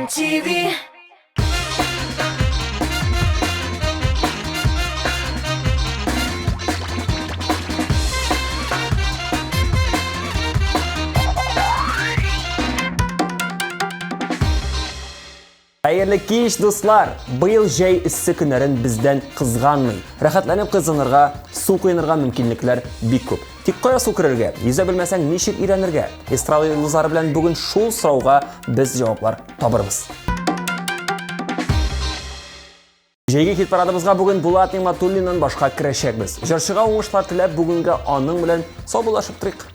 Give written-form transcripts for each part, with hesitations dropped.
TV. Xayrli kеш dostlar, быйыл жай ісі күнәрін бізден қызғанмай. Рахатланып қызынырға, су қойынырға мүмкінліклер бик көп. Тек қоя су кірерге, езі білмәсәң нешік үйренерге. Эстрада йолдызлары белән бүгін шул сұрауға біз жауаплар табырмыз. Жайге кет парадымызға бүгін Булат Ниматуллиннан башқа кірешекбіз. Жыршыға оңышлар тіләп бүгінгі аның білән собылашып тұрық.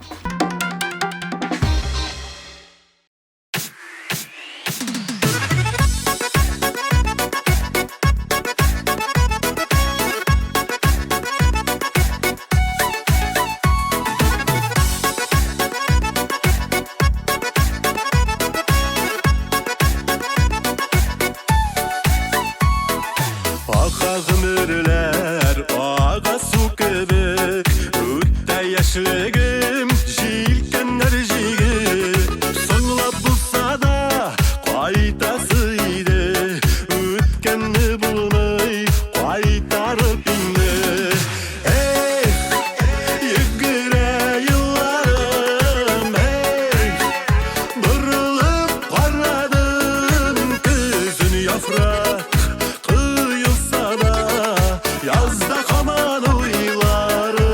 Yaşlığım jilkenler jigi Sonlap bulsa da qaytasıydı Ötkenni bulmay qaytarıp indi Yıgıra yıllarım Bırılıp qaradım Gözün yafrak Kıyılsa da Yazda kaman uylarım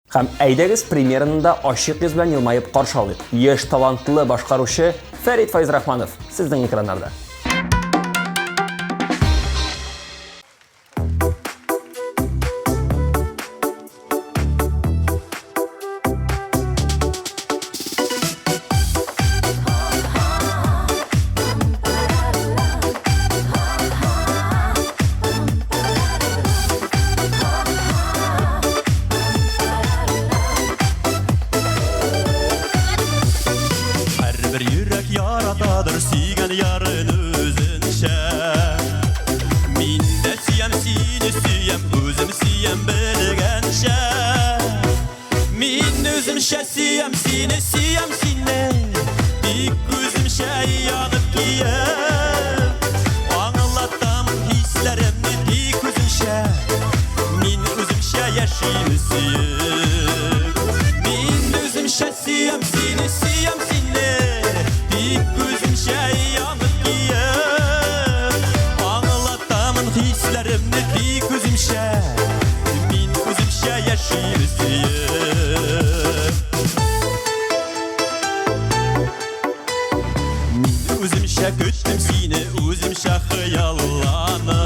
Һәм әйдәгез премьерында ашык йөз белән елмаеп каршы алыйк. Яшь талантлы башкаручы Фәрит Файзрахманов сезнең экраннарда. Bir yürek yaratadır suygan yarın özünşe Min de suyam seni suyam özüm suyam bilgenşe Min özümşe suyam seni suyam seni Dik özümşe yanıp giyem Anlatam hislerimni dik özümşe Min özümşe yaşayım suyum Min özümşe suyam seni suyam seni Gözümşe yanıp giyem Anlatamın hislerimni dik gözümşe Min gözümşe yaşayım suyum Min özümşe göttüm seni özümşe hıyallanıp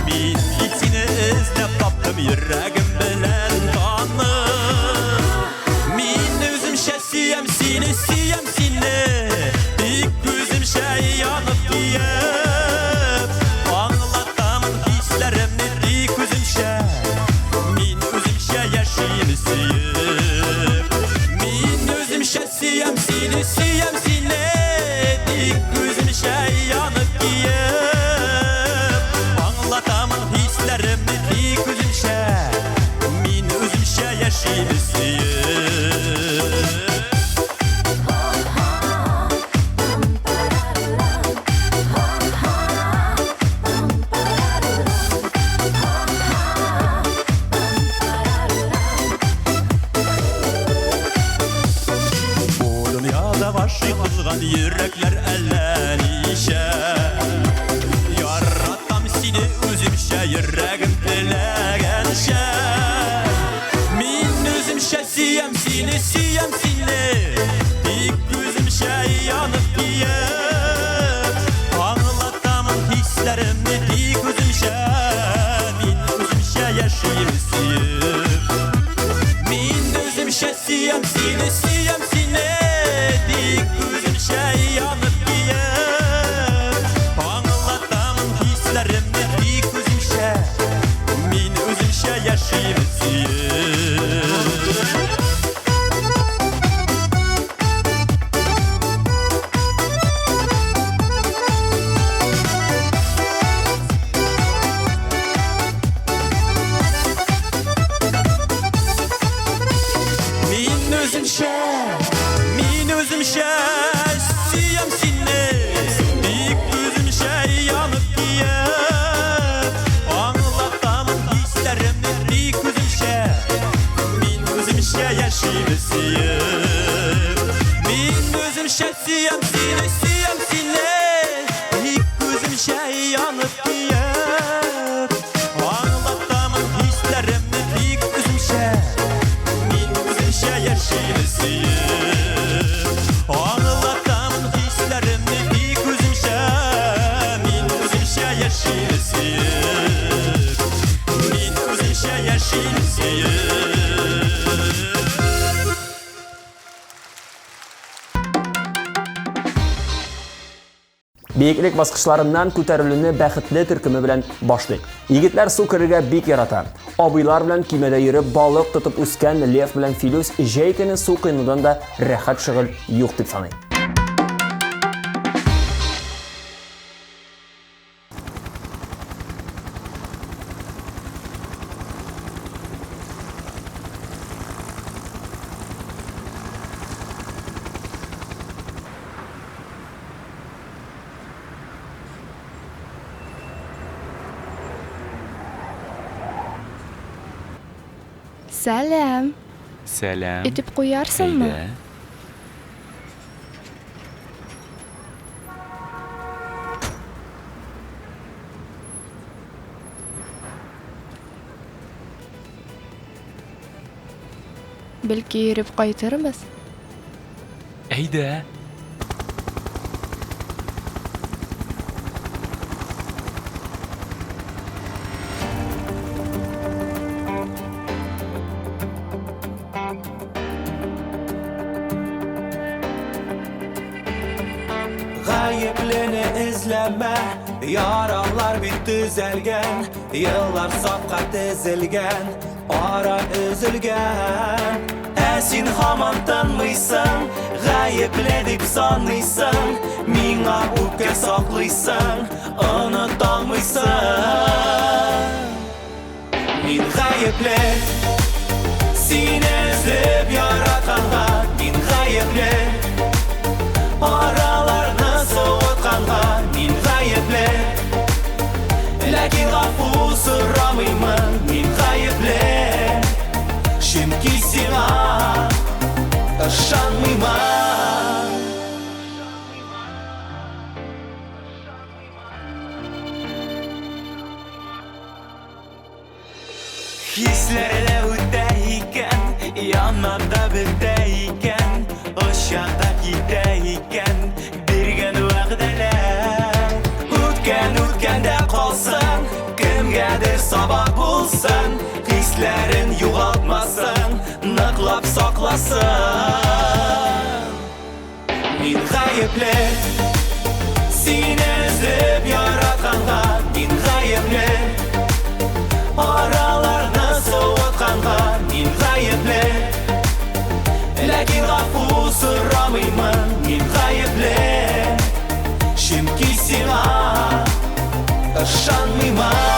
Min seni izlep taptım yüreğim bilen kanıp Min özümşe suyam seni suyam Dik gözümşe yanıp giyem Anlatamın hislerimni dik gözümşe Min özümşe yaşayım suyum Min özümşe suyam seni suyam seni Dik gözümşe yanıp giyem Anlatamın hislerimni dik gözümşe Min özümşe yaşayım suyum Kılgan yürekler ellenişe Yaratam seni özümşe yüreğim dilegenşe Min özümşe suyam seni suyam seni Dik gözümşe yanıp giyem Anlatamın hislerimni dik özümşe Min özümşe yaşayım suyum Min özümşe suyam seni suyam seni Dik gözümşe yanıp giyem Anlatamın hislerimni dik gözümşe Min özümşe yaşayım suyum өзімше Мен өзімше сүйем сені Бик өзімше янып киіп Аңлатамын истеремді бик өзімше Мен өзімше яшейді сүйіп Мен өзімше сүйем сені Бик өзімше янып киіп Аңлатамын истеремді бик өзімше Мен өзімше яшейді сүйіп Аңлатамын истеремді бик өзімше Мен өзімше яшейді сүйіп Мен өзімше яшейді сүйіп Бейіклік басқышларынан көтәріліні бәхітлі түркімі білән башлыйк. Егетләр су кіріге бик ярата. Абыйлар белән кимәдә йөреп балык тотып үскән Лев белән Филүс җәй көне су кыйнаудан да рәхәт шөгыль юк дип саный. Сәлам. Сәлам. Итеп куярсыңмы? Әйдә. Бәлки йөреп кайтырбыз. Әйдә. Гаеплені izleme Yaralar bit düzelgen Yıllar safqa tizilgen Ara üzülgen Sen haman tanmıysın Gayepli dip sanıysın Mina üpke saklıysan Unutalmıysın Min gayepli Seni izlep yaratqanға Min gayepli Aralarını soğutqanға Min gayepli Lakin ғафу сұрамаймын Min gayepli Чөнки сиңа ышанмыймын Хисләре үтә икән, яннанда бетә икән, Ошақта китә икән, биргән вәгъдәләр. Үткәндә калсын, кемгәдер сабак булсын, Хисләрен югалтмасын, ныклап сакласын. Мин гаепле, сине эзләп яратқанға, Мин гаепле, Aralarını soğutqanға Min gayepli Lakin ғафу сұрамаймын Min gayepli Чөнки сиңа ышанмыймын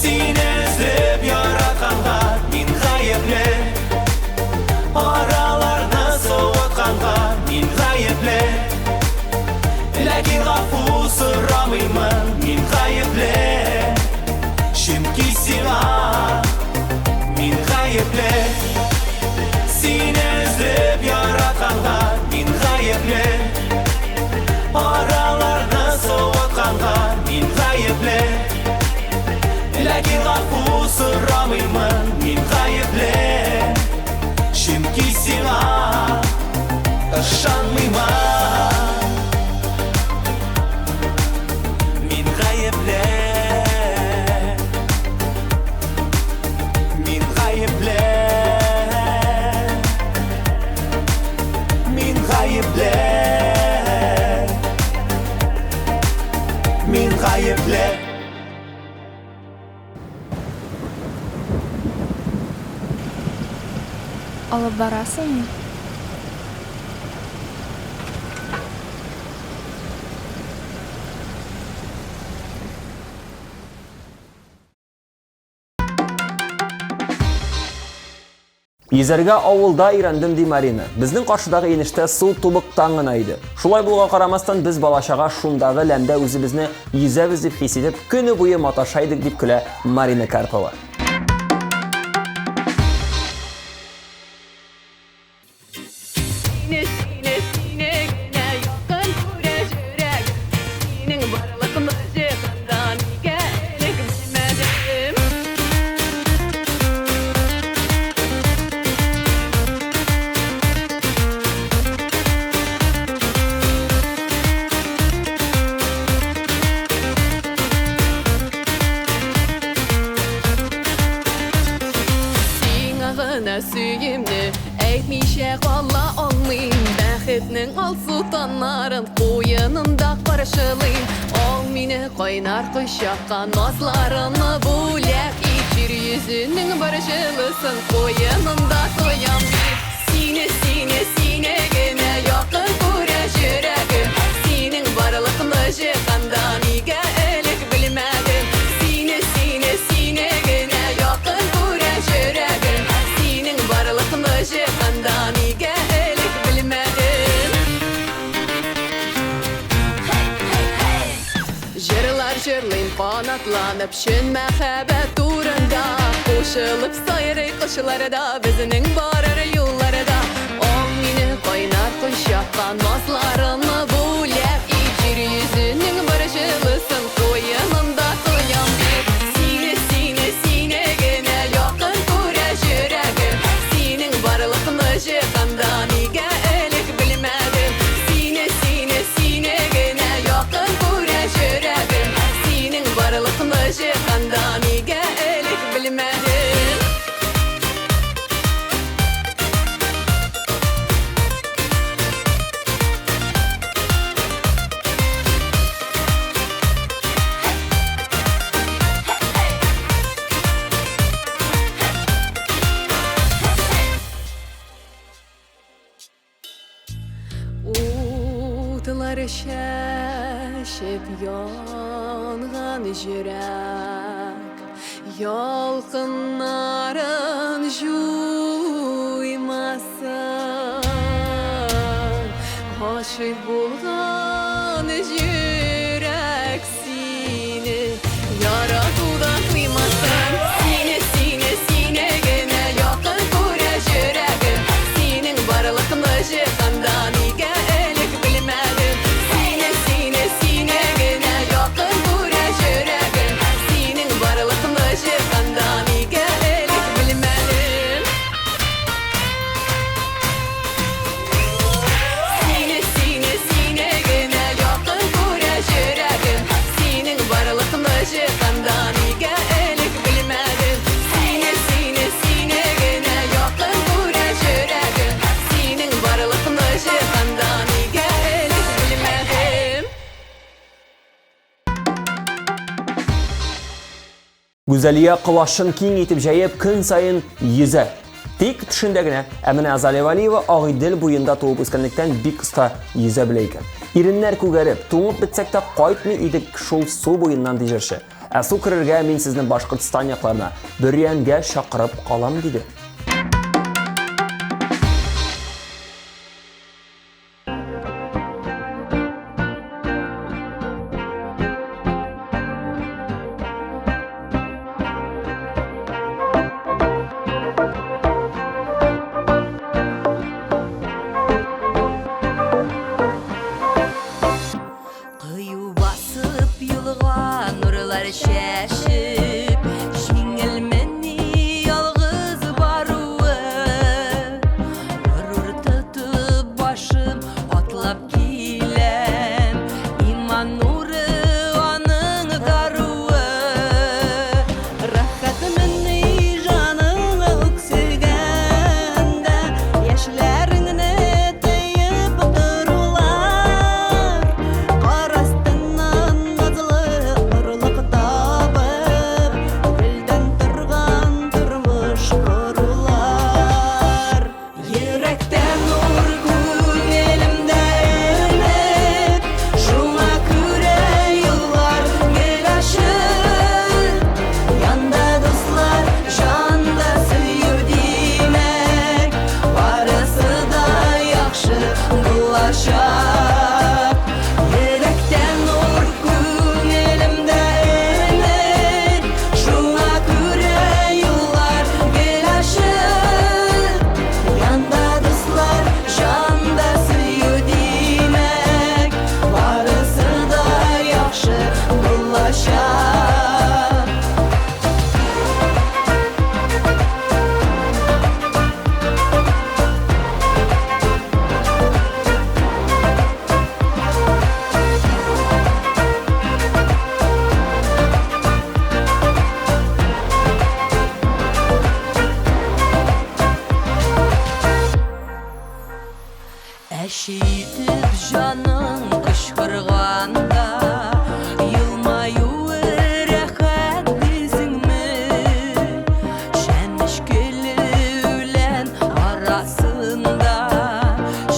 Seni izlep yaratqanға Min gayepli Aralarını soğutqanға Min gayepli Lakin ғафу сұрамаймын Min gayepli Чөнки сиңа Min gayepli Seni izlep yaratqanға Min gayepli Aralarını soğutqanға Min gayepli Lakin ғафу сұрамаймын Min gayepli Чөнки сиңа ышанмыймын алып барасыңмы? Изәргә авылда ирандым ди Марина. Безнең каршыдагы инештә су тубыктан гына иде. Шулай булуга карамастан без балачага шундагы ләмдә үзебезне йөзәбез дип хис итеп, көне буе маташайдык дип көлә Марина Карпова. Süyümlü Eğmişe valla olmayayım Bəxtinin al sultanların Qoyununda qarışılıyım Ol mini qaynar qışaqqa Nazlarını bulaq İçir yüzünün barışılısın Qoyununda toyam bir Sine sine sine gene Yakın kura jürəgim Senin varlıqlı jıqanda Niga elik bilmədim Sine sine sine gene Yakın kura jürəgim Varlıqlı jıqanda niga elik bilmədim Jırlar jırlayım qanatlanıb Şün məxəbət uğrunda Qoşulub sayırı qışlarda Bizinin barır yollarda On mini qaynar qışaqqa Nazlarını bulaq İçir yüzünün barışılısın Qoyununda toyam bir Sine sine sine gene Yakın kura jürəgim Varlıqlı jıqanda niga elik bilmədim Sine sine sine gene yakın kura jürəgim Senin varlıqlı jıqanda niga elik bilmədim Utlar şəşib yanğan jürək Yalqınların juymasın Aşıq bulğan jürək seni Yaratudan kıymasın Sine sine sine gene yakın kura jürəgim Senin varlıqlı jıqanda niga elik bilmədim Sine sine sine gene yakın kura jürəgim Senin varlıqlı jıqanda niga elik bilmədim Sine sine sine gene yakın kura jürəgim Senin varlıqlı jıqanda niga elik bilmədim Sine sine sine gene yakın kura jürəgim Senin varlıqlı jıqanda niga elik bilmədim Гүзәлия кылашын киң итеп җәеп көн сайын йөзә. Тик төшендә генә Әминә Азалия Валиева Агыйдел буенда туып үскәнлектән бик оста йөзә белә икән. Иреннәр күгәреп, туңып бетсәк тә кайтмый идек шул су буеннан дижерше. Ә су керергә мин сезне Башкортстан якларына, Бөрьянгә чакырып калам диде. Кыю басып юлга нурлар шәшеп Җиңелмени ялгыз бар Әшейтіп жаның қышқырғанда Йылмаю рәхәт безіңме Шәнішкелі үлән арасында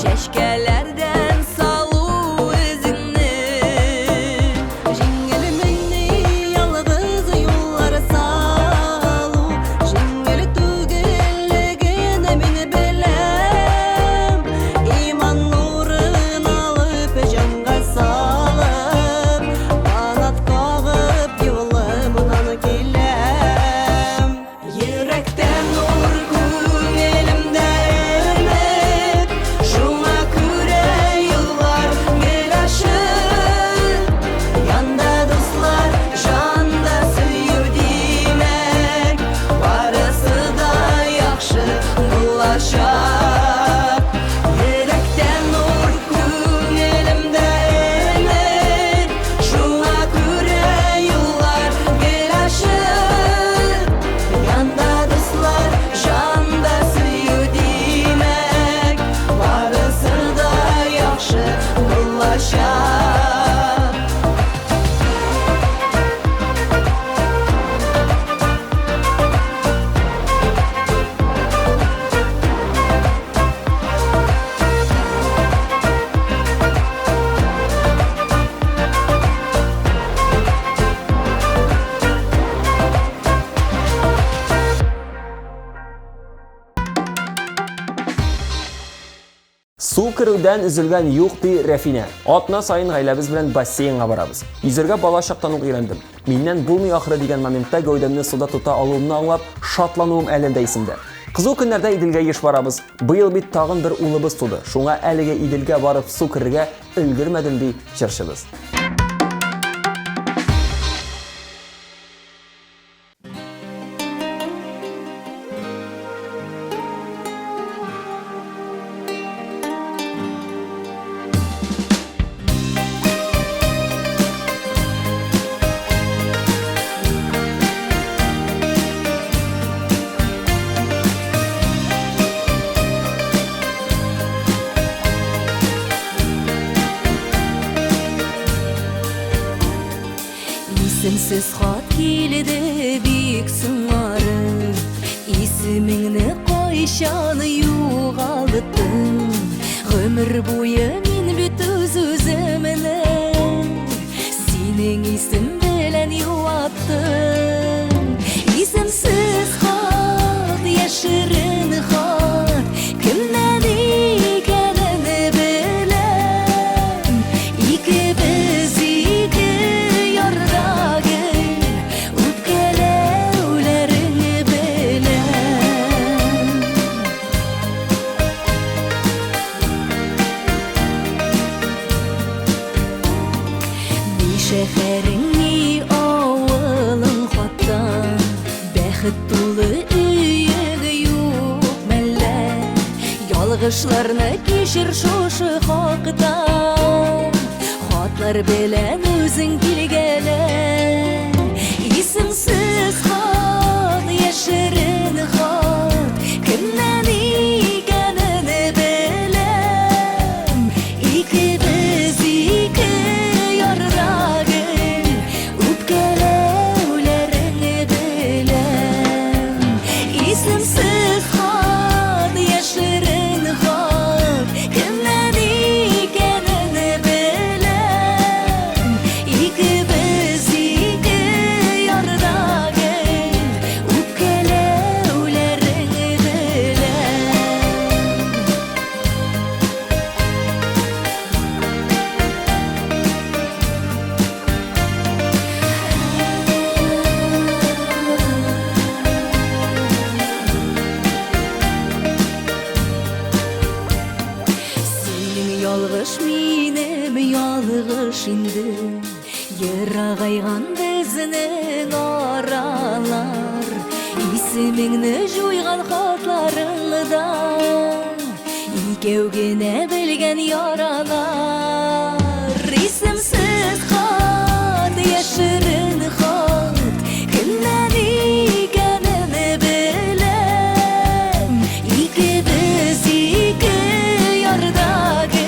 Шәшкәләрдән салу өзіңні Жеңіл мінні ялғыз юллар салу Жеңіл түгелігін мен білем Иман нұрын алып жанға салып Қанат қағып юлымнан келем Еректен нұр көңілімді іліп Шуңа күре юллар гел ашып Янда достар жанда сүйір демек Барысы да яқшы болашақ Еректен нұр көңілімді іліп Шуңа күре юллар гел ашып Янда достар жанда сүйір демек Барысы да яқшы болашақ Су кіруден үзілген юқ бей Рәфина. Атна сайын ғайлабыз білән бассейнға барабыз. Юзерге бала шақтан үйрендім. Меннен булмый ахыры деген моментта гәүдәмне суда тота алуымны аңлап, шатлануым әлемдә исемдә. Кызу көннәрдә Иделгә еш барабыз. Быел бит тагын бер улыбыз туды. Шуңа әлегә Иделгә барып су кирергә өлгермәдем ди чыршыбыз. Исемсіз хат келеді бик сыңары Исіміңні қайшаны юғалыттың Ғөмір бойы мен бүт өз-өзімні Сенің исім белән юаттым Исемсіз хат, яшырын хат Кімнән икәнен беләм Икебез ике ярдагы үпкәләүләрен беләм Ни шәһәрең, ни авылың хаттан Бәхет тулы өйең юк мәллә Ялгышларны кешер шушы хакта Хатлар белән үзең килгәлә Исемсез хат, яшерен хат Кемнән икәнен беләм Икебез ике ярдагы үпкәләүләрен беләм Исемсез хат, яшерен хат Кемнән икәнен беләм Икебез ике ярдагы үпкәләүләрен Синең ялгыш, минем ялгыш инде Ерагайган безнең аралар Исемеңне жуйган хатларыңда Икәү генә белгән яралар Исемсез хат, яшерен хат Кемнән икәнен беләм Икебез ике ярдагы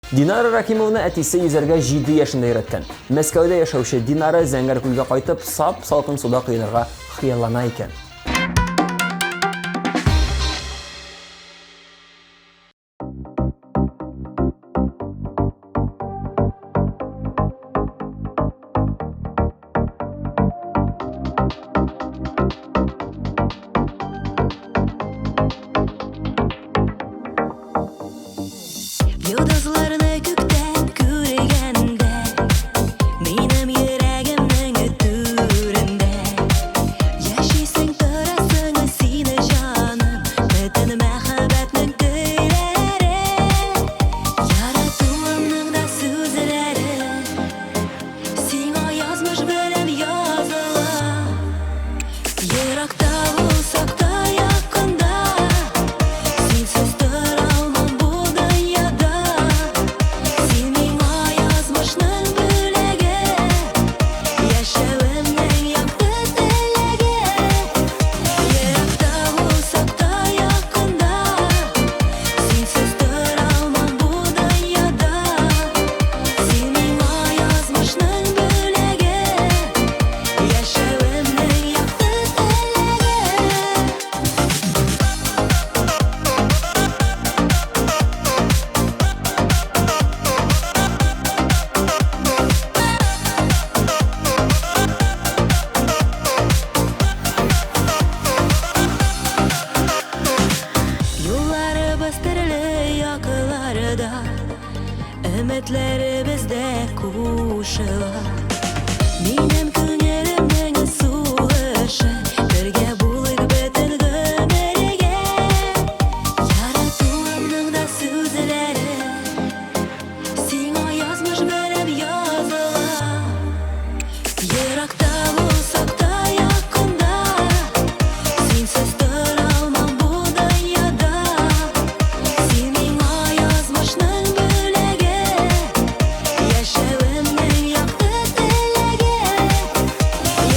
Dinara Rakimovni әтисе yüzәргә 7 yaşında өйрәткән. Мәскәүдә яшәүче Динара Зәңгәр-күлгә кайтып, сап-салкын суда кыйнарга хыяллана икән. Йолдызларны күктән күргәндә, минем йөрәгемнең түрендә яшисең, торасың син җаным, бөтен мәхәббәтнең көйләре, яратуымның да сүзләре сиңа язмыш белән языла. Еракта булсак та якында, синсез тора алмам бу дөньяда. Син миңа язмышның бүләге, яшәвемнең якты теләге. Еракта булсак та якында, синсез тора алмам бу дөньяда. Син миңа язмышның бүләге, яшәвемнең якты теләге. Юлларыбыз төрле якыларда, өметләребез дә кушыла. Минем күңелемнең сулышы, бергә булыйк бөтен гомергә. Яратуымның да сүзләре сиңа язмыш белән языла. Еракта булсак та якында, синсез тора алмам бу дөньяда. Син миңа язмышның бүләге, яшәвемнең якты теләге.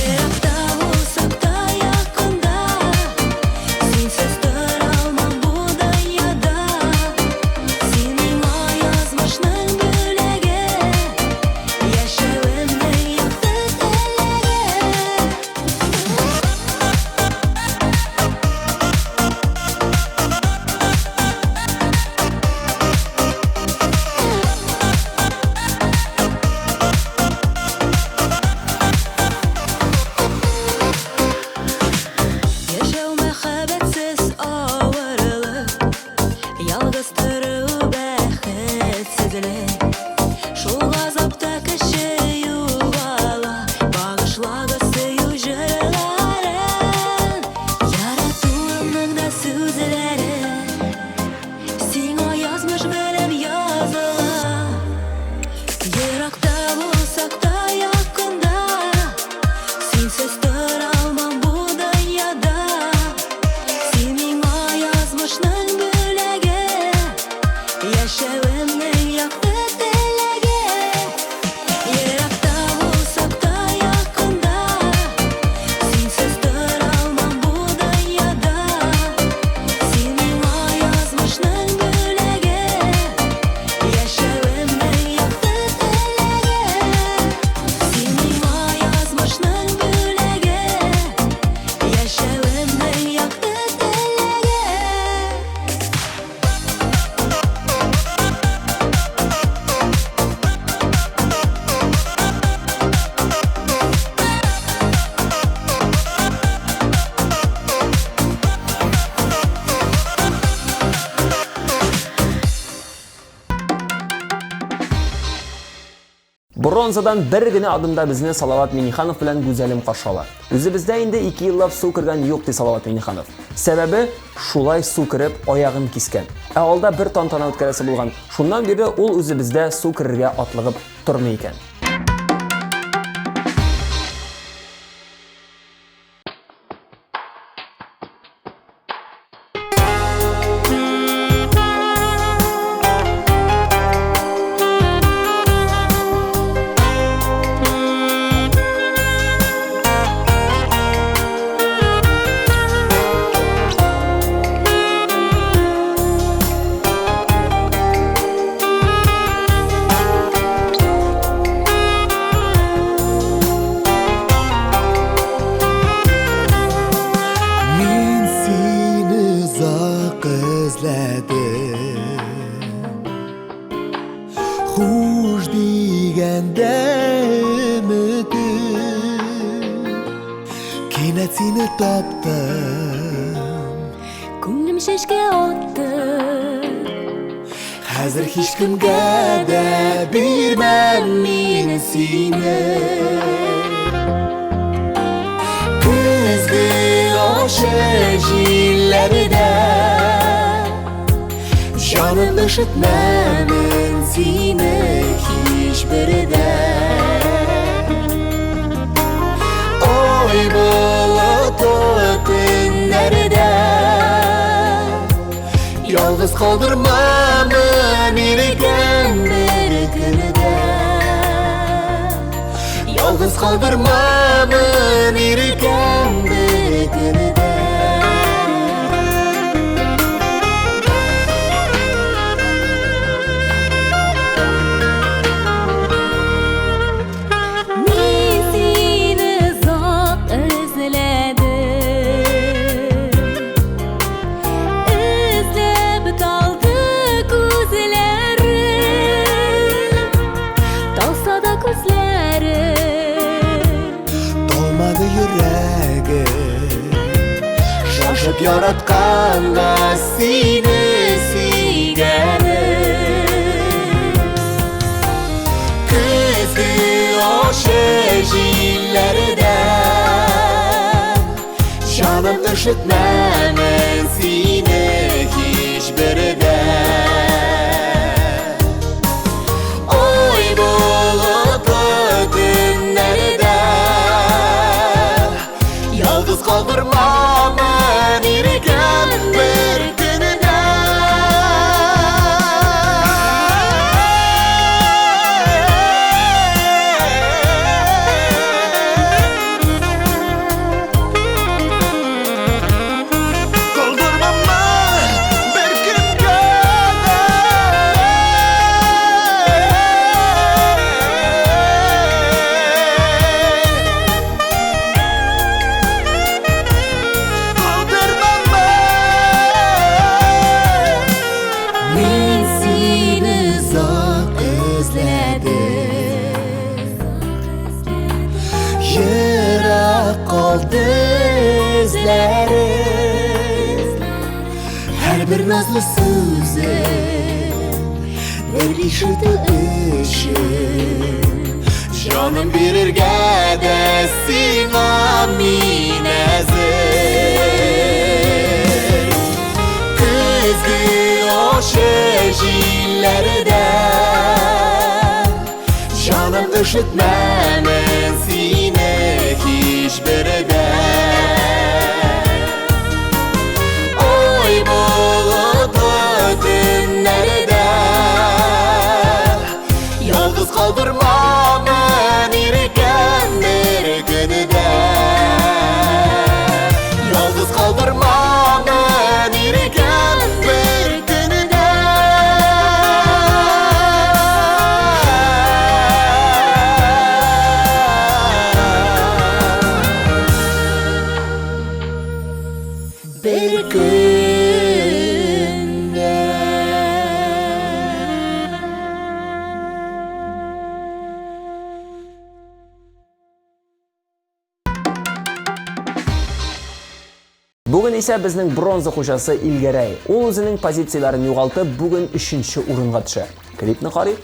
Еракта булсак та якында, синсез тора алмам бу дөньяда. Син миңа язмышның бүләге, яшәвемнең якты теләге. Яшәү мәхәббәтсез авырлык, ялгыз тору бәхетсезлек. Шул газапта кеше югала, багышлагыз сөю җырларын. Яратуымның да сүзләре сиңа язмыш белән языла. Еракта булсак та якында, синсез тора алмам бу дөньяда. Син миңа язмышның бүләге, яшәвемнең якты теләге. Еракта булсак та якында, синсез тора алмам бу дөньяда. Син миңа язмышның бүләге, яшәвемнең якты теләге. Син миңа язмышның бүләге, яшәвемнең якты теләге. Бронзадан бер генә адымда безне Салават Миңнеханов белән Гүзәлем каршы ала. Үзебездә инде 2 еллап су кергән юк ди Салават Миңнеханов. Сәбәбе шулай су кереп аягын кискән. Ә алда бер тантана үткәрәсе булган. Шуннан бирле ул үзебездә су керергә атлыгып тормый икән. Кинәт сине таптым, Күңлем шешкә атты. хәзер һич кемгә дә бирмәм мин сине. Көзге ошы җилләрдә җаным ишетмәмен сине һичбердә. Ой болыты төннәрдә ялгыз калдырмамын иркән бер көнедә. Ялгыз калдырмамын иркән бер көнедә. Мин сине зак эзләдем. Эзләп талды күзләрем. Талса да күзләрем. Толмады йөрәгем, шашып яратканга сине сөйгәнем. Көзге ошы җилләрдә җаным ишетмәмен сине һичбердә. Ой болыты төннәрдә ялгыз калдырмамын иркән бер көнедә. Калдырмамын бер көнгә Мин сине зак эзләдем, ерак калды эзләрем. Һәрбер назлы сүзем бер ишетү өчен җаным бирергә дә сиңа мин әзер. Көзге ошы җилләрдә җаным ишетмәмен сине һичбердә. Ой болыты төннәрдә ялгыз калдырмамын иркән бер көнедә. Ялгыз калдырмамын иркән бер көнедә. Бер көнедә. Бүген исә безнең бронза хуҗасы Илгәрәй. Ул үзенең позицияләрен югалтып, бүген 3нче урынга төшә. Клипны карыйк.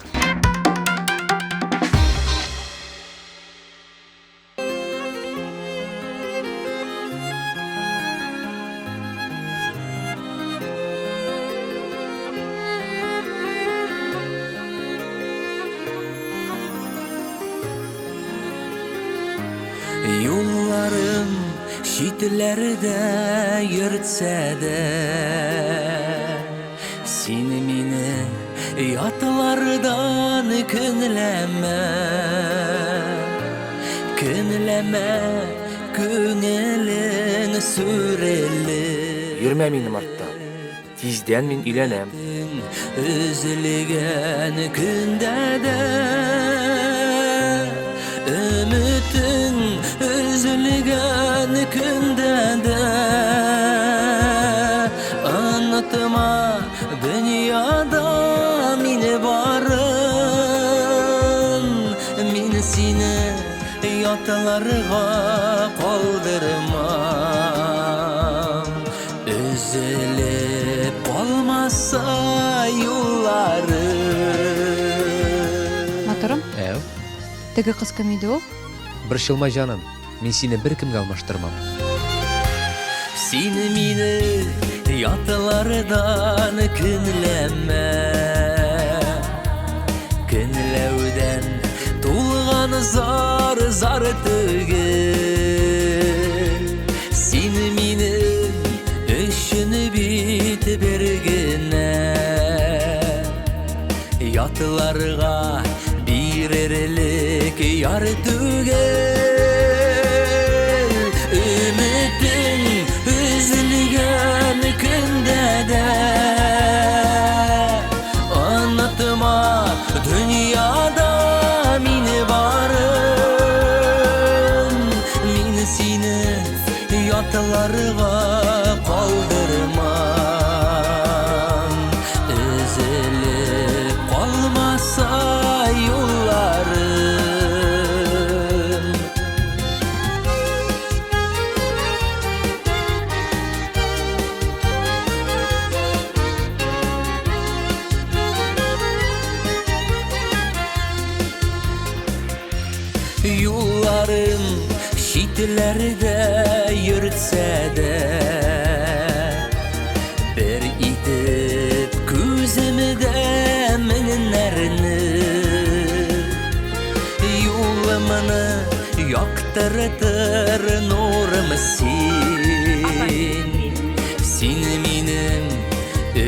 Юлларым читләрдә йөртсә дә, син мине ятлардан көнләмә. Көнләмә, күңелең сүреле. Йөрмә минем артта. Тиздән мин өйләнәм. Üzülgən gündə də Ümitin üzülgən gündə də Anlatma dünyada mini barın Min seni yatlarga kaldırma Üzülüp olmasa yolları. Motorum, Әу, теге кыз кем иде ул? bir şılma canım. Мен сені bir kimге almaştırmam. Seni mini yatlardan künleme. Künlevden tulgan zar tügül. Seni mini üçün bit bergine. Yatlarga birerlik yar tügül. Ümitin üzülgen günde de anlatma dünyada mini varım. Min seni yatlarga kaldırmam. Üzülüp kalmasa yollarım. Yollarım şitlerde yürütse de bir itip gözümde minlerini yolumunu yaktırtır nurum sen benim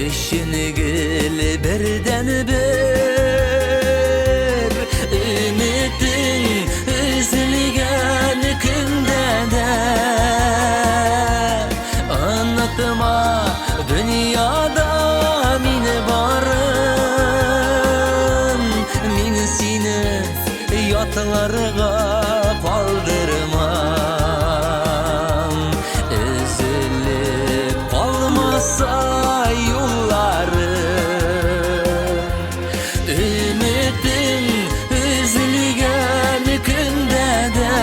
işini gül birden bir ümitin üzülgen günde de anlatma dünyada mini varım. Min seni yatlarga kaldırmam. Üzülüp kalmasa yollarım. Ümitin üzülgen günde de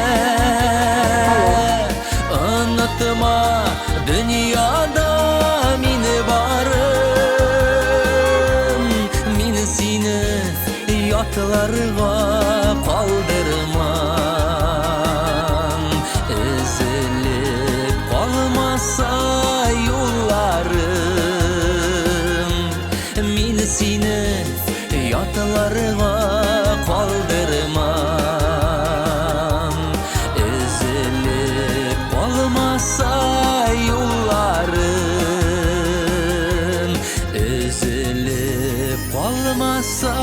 anlatma dünyada mini varım. Min seni yatlarga kaldırmam. Üzülüp kalmasa yollarım. Min seni yatlarga kaldırmam. Üzülüp kalmasa yollarım. Üzülüp kalmasa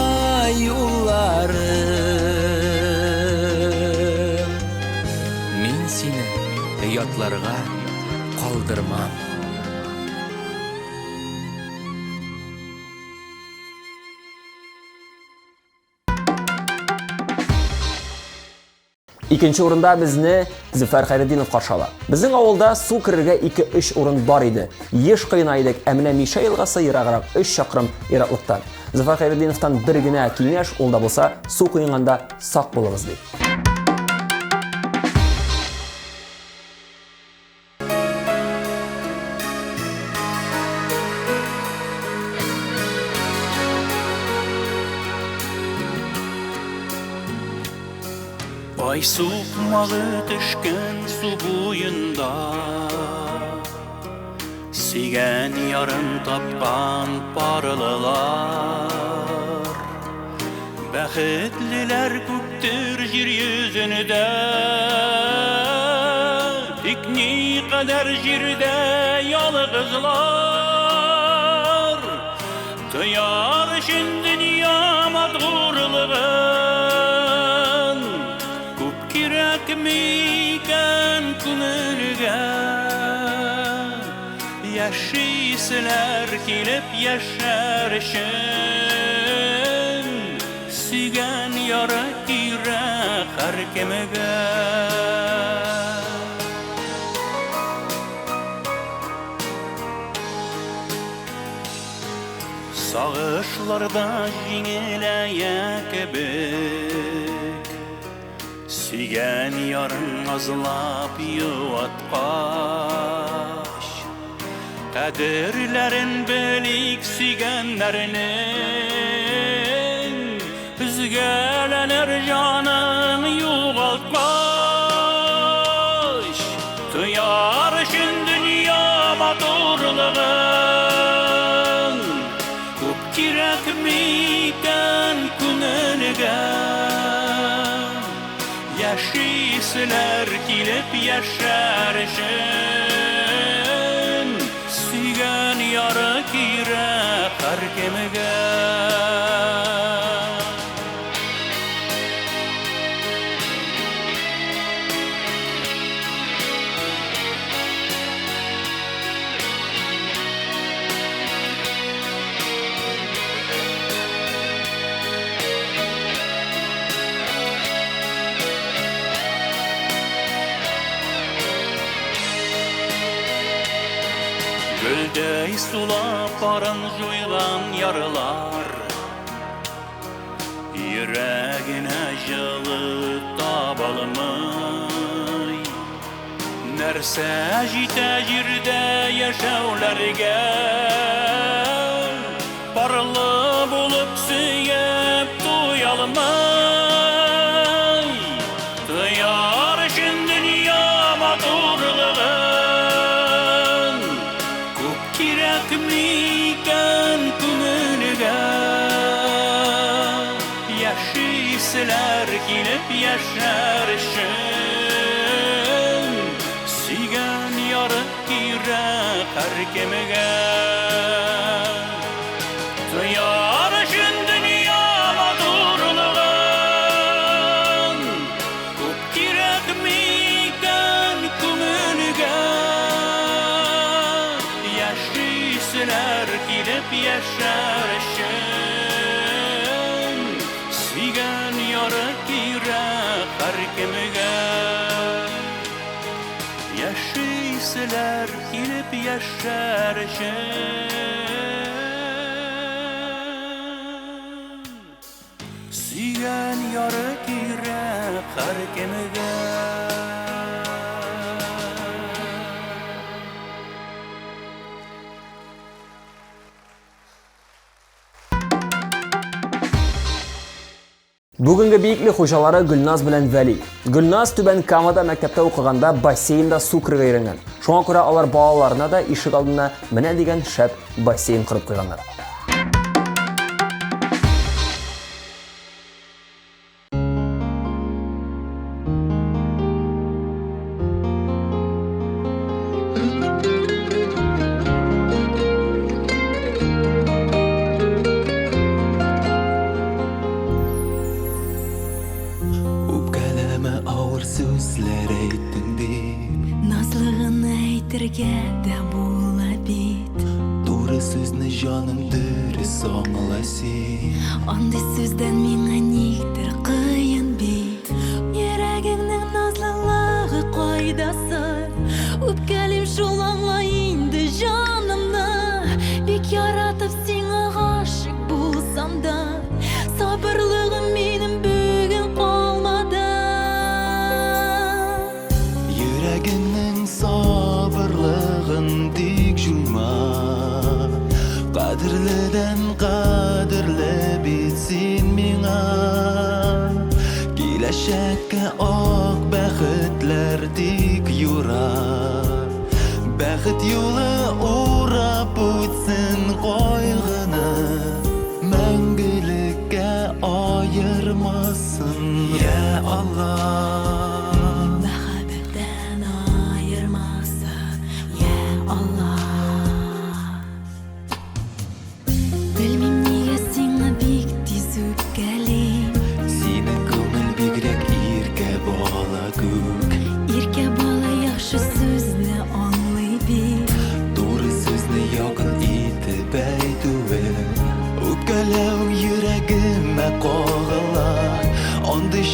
yollarım. Min seni yatlarga kaldırmam. Икенче урында безне Зөфәр Хәйретдинов каршыла. Безнең авылда су керергә 2-3 урын бар иде. Еш кыйна идек, ә менә Миша елгасы ераграк 3 чакрым ераклыктан. Зөфәр Хәйретдиновтан бер генә киңәш, ул да булса, су кыйнганда сак булыгыз ди. Ay soğumalı düşkün su boyunda Sigen yarın tapkan parlılar Bəxetliler köktür yeryüzünde Dikni kadar jirde yalğızlar Duyar için dünya madğurlığın Kup kirek miken künülge Yaşıysiler kilip yaşarışın Sügen yara kire her kemege Sağışlarda jingileye kebek Sügen yarın azlap yuvatkaş Kaderlerin belik sigenlerinin Üzgelenir canın yuğaltmış Duyarışın dünya matırlığın Kup kirek miyken gününüge Yaşisiler kilip yaşarışın Sügen yarı kire karkemige Gölde sulap arın juylan yarılar Yüreğine жылы tabalımay Nerse jite jirde yaşavlarga Parlı bulup süyep tuyalımay Duyarışın dünya matırlığın Kirek miken gününüge Yaşisiler kilip yaşarışın Sigen yarı kire karkemige Duyarışın dünya matırlığın Kup kirek miken gününüge Yaşisiler kilip yaşarışın Sigen yarı kire karkemige Yaşisiler kilip yaşarışın Sigen yarı kire karkemige Бүгінгі бейіклі қожалары Гүлназ білән Вәли. Гүлназ түбән Камада мәктәптә укыганда бассейнда су кірге үйрәнгән. Шуңа күрә алар балаларына да ишек алдына менә дигән шәп бассейн құрып қойганнар. Sözler eyttin deyip Nazlığın eytirge de bula bit Doğru sözünü canım dürüst anlasın Ondy sözden miňa nikdir kıyın bit Yüreğinin nazlılığı koydası Öpkelim şol anlayındı canımda Bek yaratıp siňe aşık bulsam da Sabırlığım benim bugün kalmadı Yüreğinin sabırlığın dik juyma Kadirliden kadirle bitsin miňa Kileşekke ak bäxitler dik yurar Bäxit yolu urap ötsin koygını Mängülikке ayırmasın ya Allah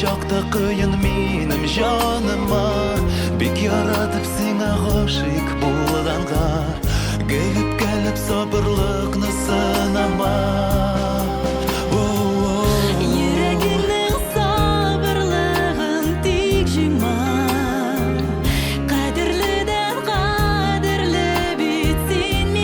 Şakta kıyın minim canıma Bek yaratıp siňe aşık bulganга Gelip sabırlıkны sınama Yüreğinin sabırlığın dik juyma Kadirliden kadirli bitsin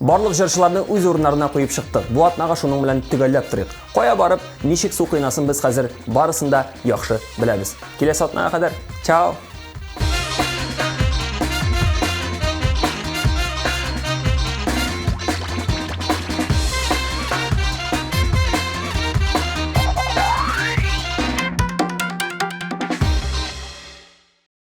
Барлык җырчыларны үз урыннарына куеп чыктык. Бу атнага шуның белән төгәлләп торыйк. Кая барып, ничек су кыйнасын без хәзер барысын да яхшы беләбез. Киләсе атнага кадәр. Чао.